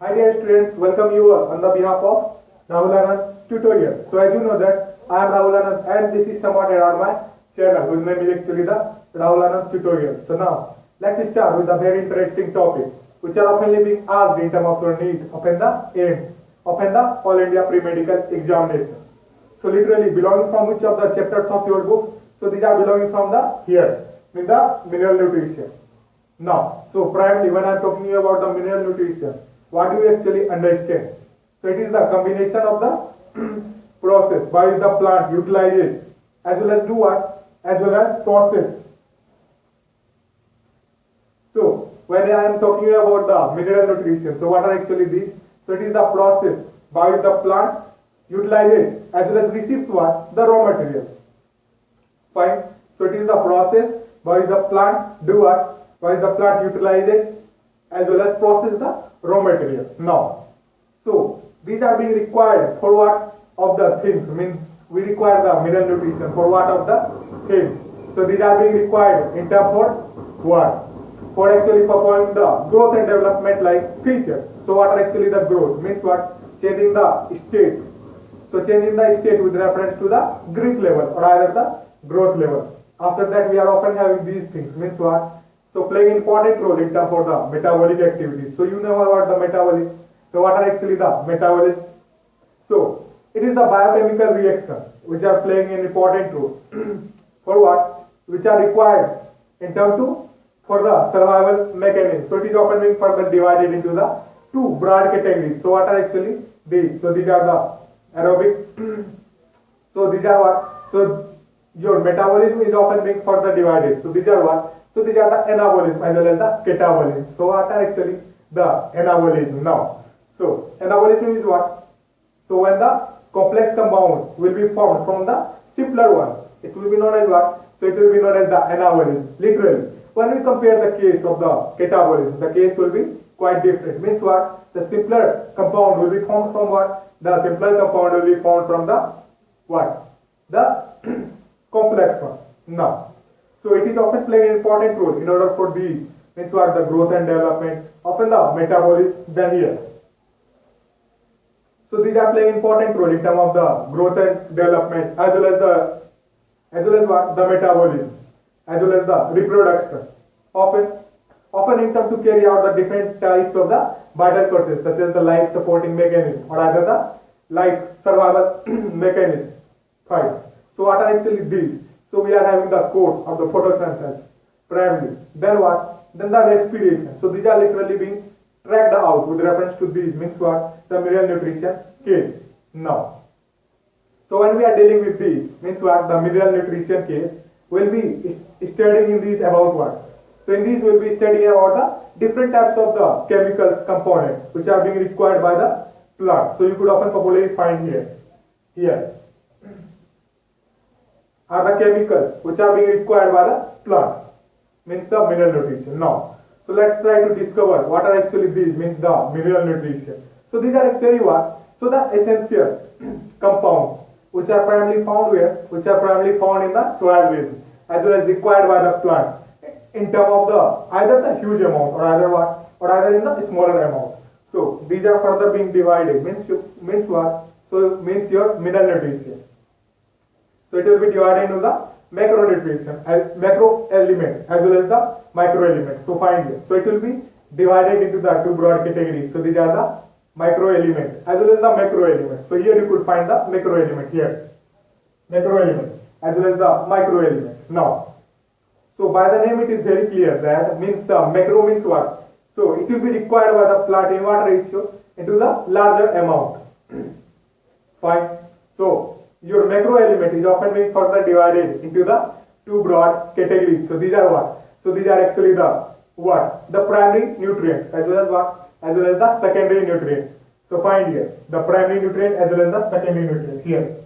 Hi dear students, welcome you all on the behalf of RahulAnand tutorial. So as you know that I am RahulAnand and this is somewhat around my channel whose name is actually the RahulAnand tutorial. So now let's start with a very interesting topic which are often being asked in terms of your Neet upon the Aiims, upon the All India Pre-Medical Examination. So literally belonging from which of the chapters of your book? So these are belonging from the here with the mineral nutrition. Now, so primarily when I am talking about the mineral nutrition, what do you actually understand? So it is the combination of the process by which the plant utilizes as well as do what? As well as process. So when I am talking about the mineral nutrition, so what are actually these? So it is the process by which the plant utilizes as well as receives what? The raw material. Fine. So it is the process by which the plant do what? By which the plant utilizes as well as process the raw material. Now, so these are being required for what of the things? Means we require the mineral nutrition for what of the things? So these are being required in terms for what? For actually performing the growth and development like features. So what are actually the growth? Means what? Changing the state. So changing the state with reference to the growth level or either the growth level. After that we are often having these things. Means what? So playing important role in terms of the metabolic activities. So you know about the metabolism. So what are actually the metabolism? So it is the biochemical reactions which are playing an important role for what? Which are required in terms to for the survival mechanism. So it is often being further divided into the two broad categories. So what are actually these? So these are the aerobic. So these are what? So your metabolism is often being further divided. So these are what? So these are the anabolism as well as the catabolism. So what are actually the anabolism now? So anabolism is what? So when the complex compound will be formed from the simpler ones, it will be known as what? So it will be known as the anabolism. Literally, when we compare the case of the catabolism, the case will be quite different. Means what? The simpler compound will be formed from what? The simpler compound will be formed from the what? The complex one. Now, so it is often playing an important role in order for these, means what? The growth and development, often the metabolism than here. So these are playing important role in terms of the growth and development as well as what? The metabolism as well as the reproduction. Often in terms to carry out the different types of the vital processes such as the life supporting mechanism or either the life survival mechanism. Fine. So what are actually these? So we are having the course of the photosynthesis primarily. Then what? Then the respiration. So these are literally being tracked out with reference to these, means what? The mineral nutrition case. Now, so when we are dealing with these, means what? The mineral nutrition case, we'll be studying in these about what? So in these we'll be studying about the different types of the chemical components which are being required by the plant. So you could often popularly find here are the chemicals which are being required by the plant, means the mineral nutrition. Now, so let's try to discover what are actually these, means the mineral nutrition. So these are actually what? So the essential compounds which are primarily found where? Which are primarily found in the soil resin as well as required by the plant in terms of the either the huge amount or either what? Or either in the smaller amount. So these are further being divided, means what? So means your mineral nutrition. So it will be divided into the macronutrition, macro element as well as the micro element. So find here. So it will be divided into the two broad categories. So these are the micro element as well as the macro element. So here you could find the macro element here. Macro element as well as the micro element. Now, so by the name it is very clear that means the macro means what? So it will be required by the plant in what ratio? Into the larger amount. Fine. So your macro element is often being further divided into the two broad categories. So these are what? So these are actually the what? The primary nutrients as well as what? As well as the secondary nutrients. So find here the primary nutrient as well as the secondary nutrient here.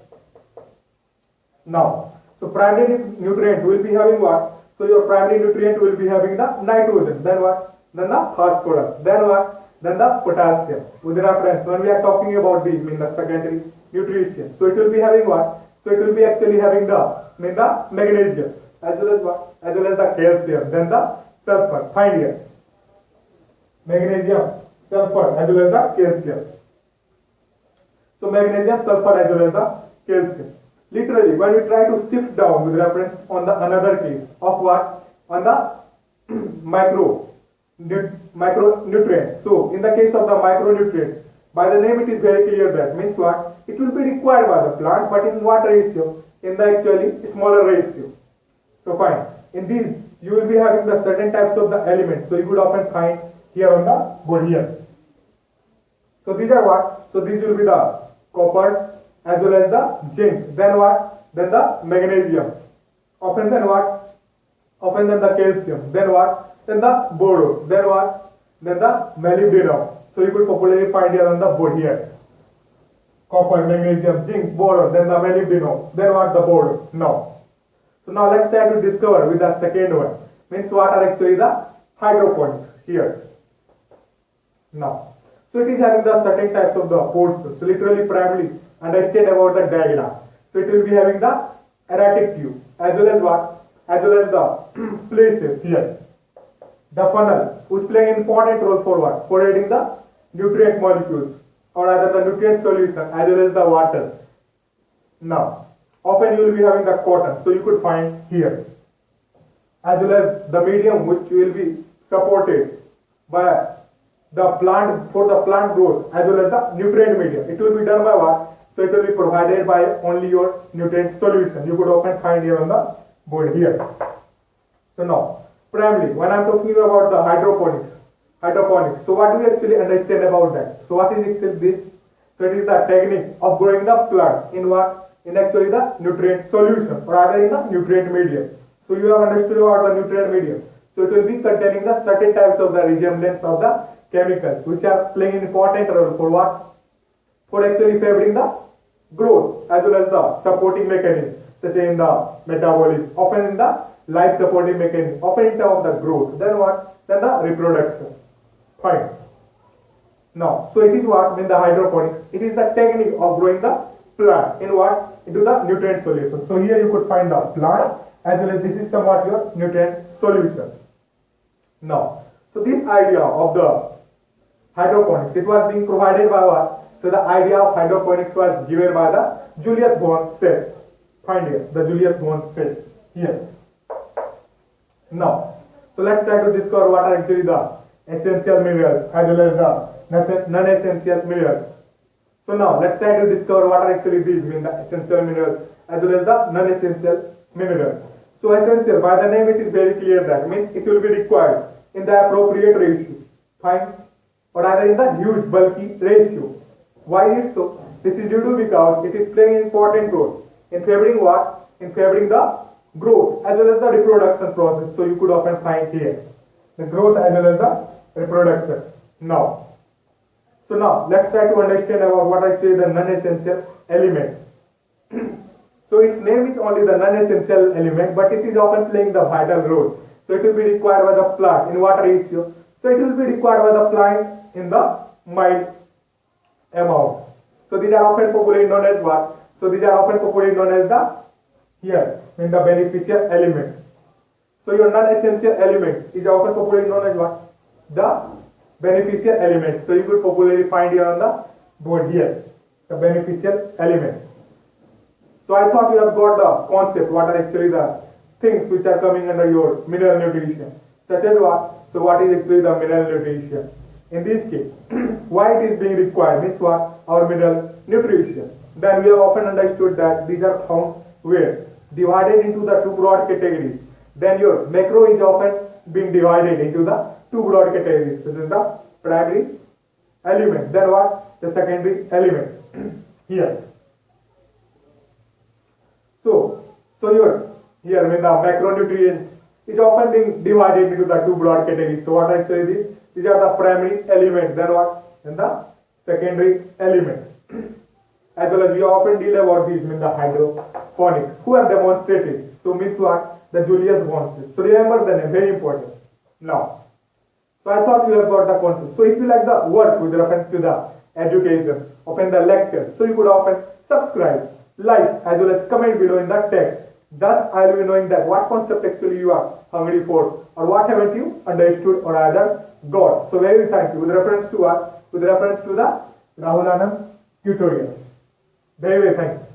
Now, so primary nutrient will be having what? So your primary nutrient will be having the nitrogen. Then what? Then the phosphorus. Then what? Then the potassium. With reference, when we are talking about these, mean the secondary nutrition. So it will be having what? So it will be actually having the magnesium as well as what? As well as the calcium. Then the sulfur. Find here. Magnesium, sulfur as well as the calcium. So magnesium, sulfur as well as the calcium. Literally, when we try to shift down with reference on the another case of what? On the micronutrients. So in the case of the micronutrients, by the name it is very clear that means what? It will be required by the plant, but in what ratio? In the actually smaller ratio. So fine. In these, you will be having the certain types of the elements. So you could often find here on the board here. So these are what? So these will be the copper as well as the zinc. Then what? Then the magnesium. Often then what? Often then the calcium. Then what? Then the boron. Then what? Then the molybdenum. So you could popularly find here on the board here. Copper, magnesium, zinc, boron, then the molybdenum. Then what? The boron. No. So now let's try to discover with the second one. Means what are actually the hydroponics here. Now. So it is having the certain types of the portions. So literally primarily understand about the diagram. So it will be having the erratic tube as well as what? As well as the places here. The funnel which play an important role for what? For adding the nutrient molecules or rather the nutrient solution as well as the water. Now, often you will be having the cotton. So you could find here. As well as the medium which will be supported by the plant for the plant growth as well as the nutrient medium. It will be done by what? So it will be provided by only your nutrient solution. You could often find here on the board here. So now, primarily, when I am talking about the hydroponics. So what do we actually understand about that? So what is actually this? So it is the technique of growing the plant in what? In actually the nutrient solution or rather in the nutrient medium. So you have understood about the nutrient medium. So it will be containing the certain types of the resemblance of the chemicals which are playing an important role for what? For actually favoring the growth as well as the supporting mechanism such as in the metabolism, often in the life supporting mechanism, often in terms of the growth. Then what? Then the reproduction. Fine. Now, so it is what? In the hydroponics, it is the technique of growing the plant in what? Into the nutrient solution. So here you could find the plant as well as this is somewhat your nutrient solution. Now, so this idea of the hydroponics, it was being provided by what? So the idea of hydroponics was given by the Julius von Seth. Find here, the Julius von Seth here. Now, so let's try to discover what are actually the essential minerals as well as the non-essential minerals. So now, let's try to discover what are actually these mean the essential minerals as well as the non-essential minerals. So essential, by the name it is very clear that means it will be required in the appropriate ratio. Fine. Or rather in the huge bulky ratio. Why is it so? This is due to because it is playing an important role in favoring what? In favoring the growth as well as the reproduction process. So you could often find here the growth as well as the reproduction. Now, so now let's try to understand about what I say the non-essential element. So its name is only the non-essential element, but it is often playing the vital role. So it will be required by the plant in what ratio? So it will be required by the plant in the mild amount. So these are often popularly known as what? So these are often popularly known as the here in the beneficial element. So your non-essential element is often popularly known as what? The beneficial element. So you could popularly find here on the board here the beneficial element. So I thought you have got the concept, what are actually the things which are coming under your mineral nutrition. Such as what? So what is actually the mineral nutrition? In this case, why it is being required means what? Our mineral nutrition. Then we have often understood that these are found where? Divided into the two broad categories. Then your macro is often being divided into the two broad categories. This is the primary element. Then what? The secondary element. Here. So here when the macronutrients is often being divided into the two broad categories. So what I say this? These are the primary elements. Then what? Then the secondary element. As well as we often deal about these in the hydroponics. Who have demonstrated? So means what? The Julius von Seth. So remember the name, very important. Now, so I thought you have got the concept. So if you like the work with reference to the education, often the lecture, so you could often subscribe, like, as well as comment below in the text. Thus, I will be knowing that what concept actually you are hungry for, or what haven't you understood or either got. So very thank you. With reference to what? With reference to the Rahulanand tutorial. Very thank you.